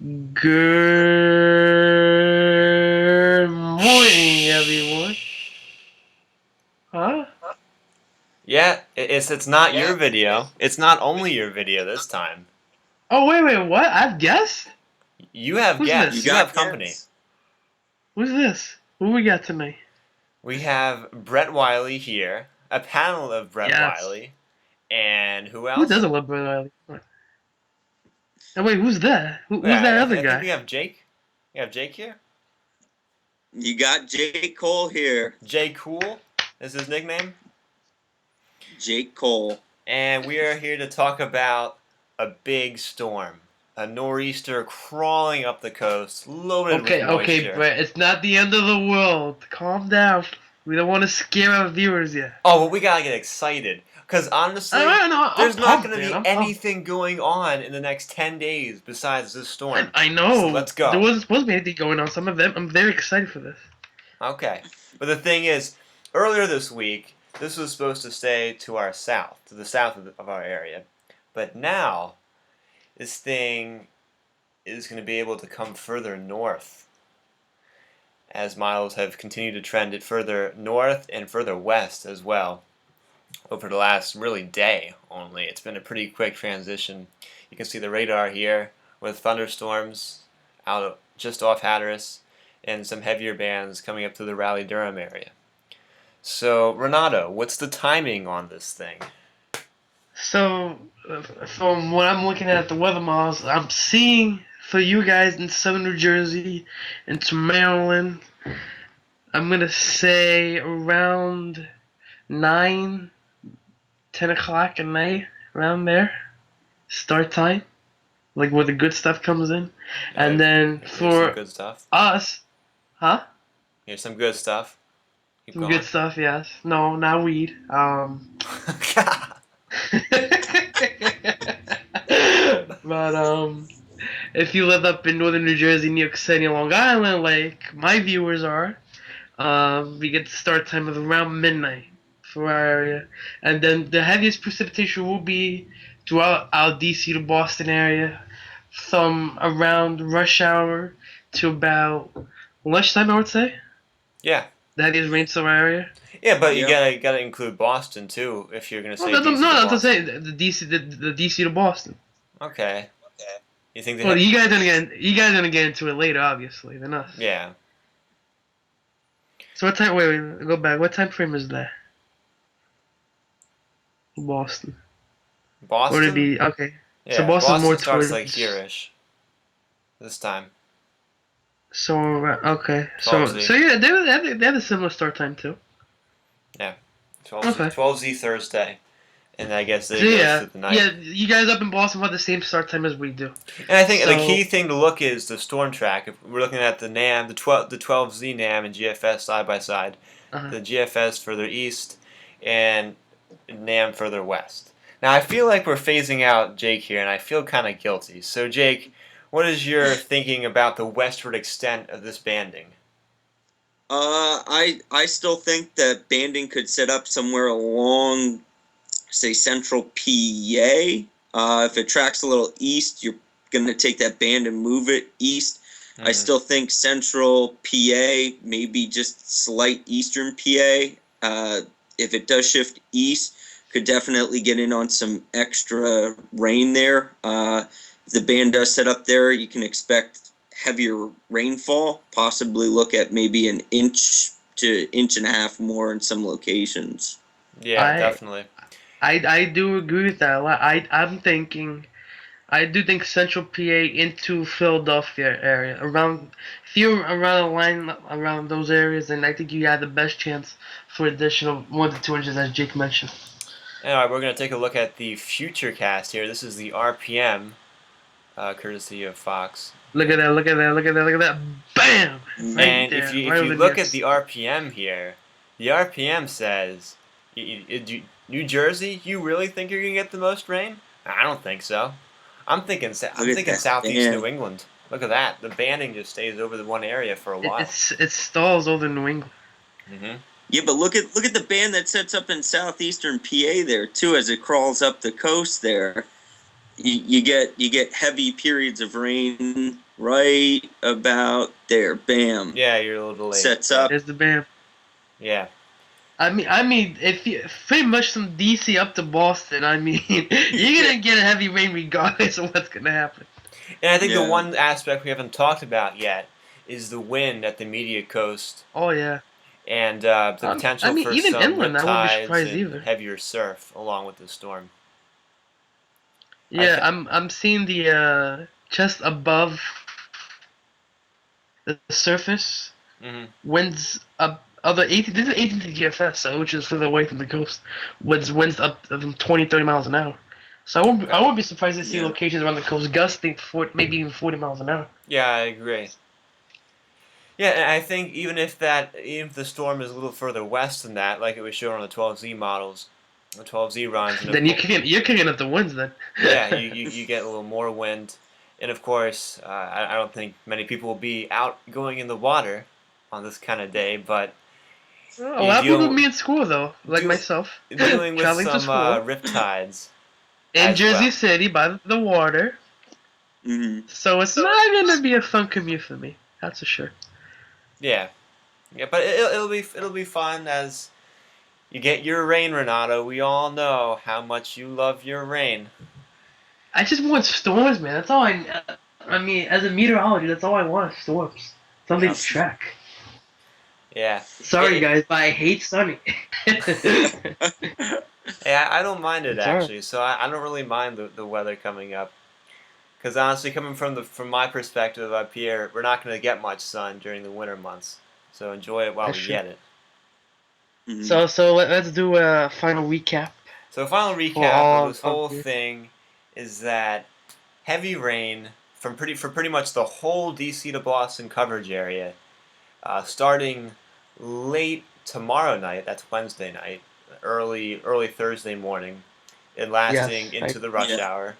Good morning, everyone. Huh? Yeah, it's not your video. It's not only your video this time. Oh, wait, what? I've guessed? You have Who's guests. this? You have company. Who's this? Who we got tonight? We have Brett Wiley here, a panel of Brett Yes. Wiley, and who Who else? doesn't love Brother Riley? And wait, who's that? Who's that Yeah, other I think we guy? have Jake. You have Jake here. You got Jake Cole here. Jay Cool is his nickname, Jake Cole. and we are here to talk about a big storm, a nor'easter crawling up the coast, loaded with Okay, moisture. Brett. It's not the end of the world. Calm down. We don't want to scare our viewers yet. Oh, but we gotta get excited. Because honestly, I'm there's not pumped, going to man. be I'm pumped. anything going on in the next 10 days besides this storm. I know. So let's go. There wasn't supposed to be anything going on. Some of them. I'm very excited for this. Okay. But the thing is, earlier this week, this was supposed to stay to our south, to the south of our area. But now, this thing is going to be able to come further north as models have continued to trend it further north and further west as well. Over the last really day only. It's been a pretty quick transition. You can see the radar here with thunderstorms out just off Hatteras and some heavier bands coming up to the Raleigh-Durham area. So, Renato, what's the timing on this thing? So, from what I'm looking at the weather models, I'm seeing for you guys in southern New Jersey, into Maryland, I'm gonna say around 9, 10 o'clock at night, around there, start time, like where the good stuff comes in, and then Here's some for good stuff. us, huh? Here's some good stuff. Keep Some going. good stuff, yes. No, not weed. But if you live up in northern New Jersey, New York City, Long Island, like my viewers are, we get the start time of around midnight for our area, and then the heaviest precipitation will be throughout our DC to Boston area, from around rush hour to about lunchtime, I would say. Yeah. The heaviest rain to our area. Yeah, but you Yep. gotta include Boston too if you're gonna No, say DC to that's what I'm Boston. saying. The DC to Boston. Okay. You think Well, that? you guys gonna get into it later, obviously, than us. Yeah. So what time? Wait, go back. What time frame is that? Boston. Or to Boston? be okay. Yeah. So Boston's Boston more starts towards. like here-ish. This time. So okay. 12Z. So yeah, they have a similar start time too. Yeah. 12Z, Okay. 12Z Thursday. And I guess So it goes yeah, through the night. yeah. You guys up in Boston have the same start time as we do. And I think the So key thing to look is the storm track. If we're looking at the NAM, the 12Z NAM and GFS side by side. uh, The GFS further east and NAM further west. Now I feel like we're phasing out Jake here, and I feel kind of guilty. So Jake, what is your thinking about the westward extent of this banding? I still think that banding could set up somewhere along, say, central PA. If it tracks a little east, you're gonna take that band and move it east. I still think central PA, maybe just slight eastern PA. If it does shift east, could definitely get in on some extra rain there. If the band does set up there, you can expect heavier rainfall. Possibly look at maybe an inch to inch and a half more in some locations. Yeah, I definitely. I do agree with that. I'm thinking. I do think Central PA into Philadelphia area around. If you're around the line around those areas, then I think you have the best chance for additional 1 to 2 inches, as Jake mentioned. Alright, we're going to take a look at the future cast here. This is the RPM, courtesy of Fox. Look at that! Look at that! Look at that! Look at that! Bam! Right And there, if you right over look the at the RPM here, the RPM says, New Jersey, you really think you're going to get the most rain? I don't think so. I'm thinking southeast New England. Look at that. The banding just stays over the one area for a while. It stalls over New England. Mm-hmm. Yeah, but look at the band that sets up in southeastern PA there too, as it crawls up the coast there. you get heavy periods of rain right about there. Bam. Yeah, you're a little delayed. Sets up. There's the bam. Yeah. I mean, if you pretty much from DC up to Boston, I mean, you're gonna get a heavy rain regardless of what's gonna happen. And I think the Yeah. one aspect we haven't talked about yet is the wind at the immediate coast Oh yeah. and the I potential mean, for even some inland, I wouldn't be riptides surprised and either. heavier surf along with the storm. Yeah, I'm seeing the just above the surface Hmm. winds up other 18. This is 18 to GFS, so which is further away from the coast. Winds up of 20, 30 miles an hour. So I won't be surprised to see Yeah. locations around the coast gusting maybe even 40 miles an hour. Yeah, I agree. Yeah, and I think even if the storm is a little further west than that, like it was shown on the 12Z models, the 12Z runs, and of Then you're kicking up the winds then. yeah, you get a little more wind, and of course, I don't think many people will be out going in the water on this kind of day, but A lot of deal- people be in school though, like deal- myself, dealing with traveling to some school riptides. in as Jersey well. City by the water. Hmm. So it's not gonna be a fun commute for me. That's for sure. Yeah, yeah, but it'll be fun as you get your rain, Renato. We all know how much you love your rain. I just want storms, man. That's all I mean, as a meteorologist, that's all I want. Storms. Something Yeah. to track. Yeah, Sorry, Yeah. guys, but I hate sunny. yeah, I don't mind it It's alright. actually. So I don't really mind the weather coming up. Because honestly, coming from my perspective up here, we're not going to get much sun during the winter months. So enjoy it while That's we true. get it. Mhm. So let's do a final recap. So final For recap all of this whole of you. thing is that heavy rain for pretty much the whole DC to Boston coverage area, starting late tomorrow night. That's Wednesday night, early Thursday morning, and lasting Yes, into the rush Yeah. hour,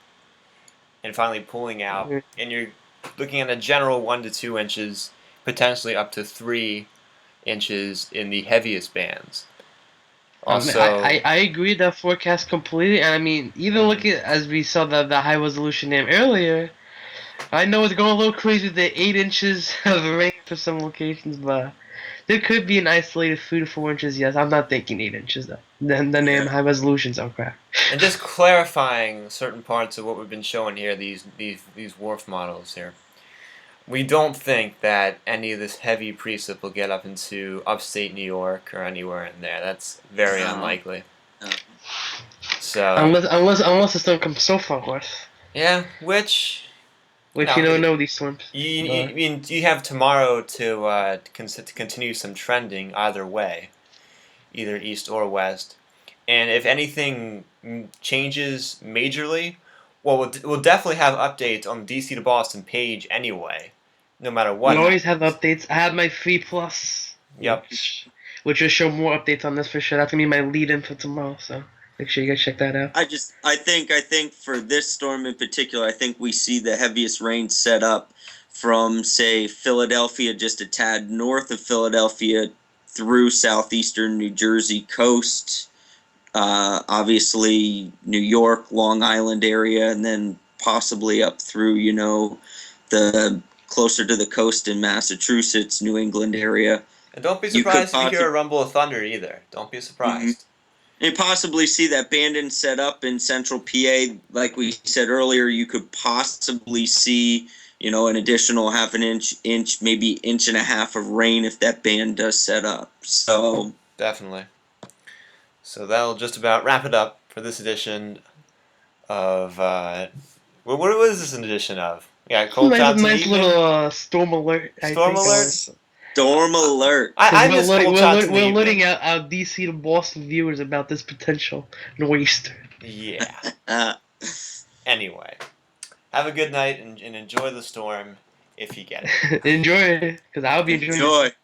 and finally pulling out. Mhm. And you're looking at a general 1 to 2 inches, potentially up to 3 inches in the heaviest bands. Also, I agree with that forecast completely, and I mean, even looking as we saw the high resolution name earlier, I know it's going a little crazy with the 8 inches of rain for some locations, but there could be an isolated 3 to 4 inches. Yes, I'm not thinking 8 inches though. Then the name Yeah. high resolutions are crap. and just clarifying certain parts of what we've been showing here, these WRF models here. We don't think that any of this heavy precip will get up into upstate New York or anywhere in there. That's very No. unlikely. No. So Unless the storm comes so far north, yeah, which which No, you it- don't know these storms. I mean, you have tomorrow to continue some trending either way, either east or west. And if anything changes majorly, well, we'll definitely have updates on the DC to Boston page anyway, no matter what. We always have updates. I have my 3+. Yep. Which will show more updates on this for sure. That's gonna be my lead-in for tomorrow. So make sure you guys check that out. I think for this storm in particular, I think we see the heaviest rain set up from, say, Philadelphia, just a tad north of Philadelphia, through southeastern New Jersey coast, obviously New York, Long Island area, and then possibly up through, the closer to the coast in Massachusetts, New England area. And don't be You could surprised if you hear a rumble of thunder either. Don't be surprised. And possibly see that Bandon set up in central PA. Like we said earlier, you could possibly see, an additional half an inch, maybe inch and a half of rain if that band does set up. So, Definitely. So that'll just about wrap it up for this edition of. What was this an edition of? Yeah, Cold Shots Nice Evening. little storm alert. I Storm think. alert? storm alert. I We're miss letting, Cold we're, Shots let- in the we're Evening. letting out our DC to Boston viewers about this potential nor'easter. Yeah. Uh, Anyway, have a good night and enjoy the storm if you get it. Enjoy it, because I'll be enjoying it. enjoy.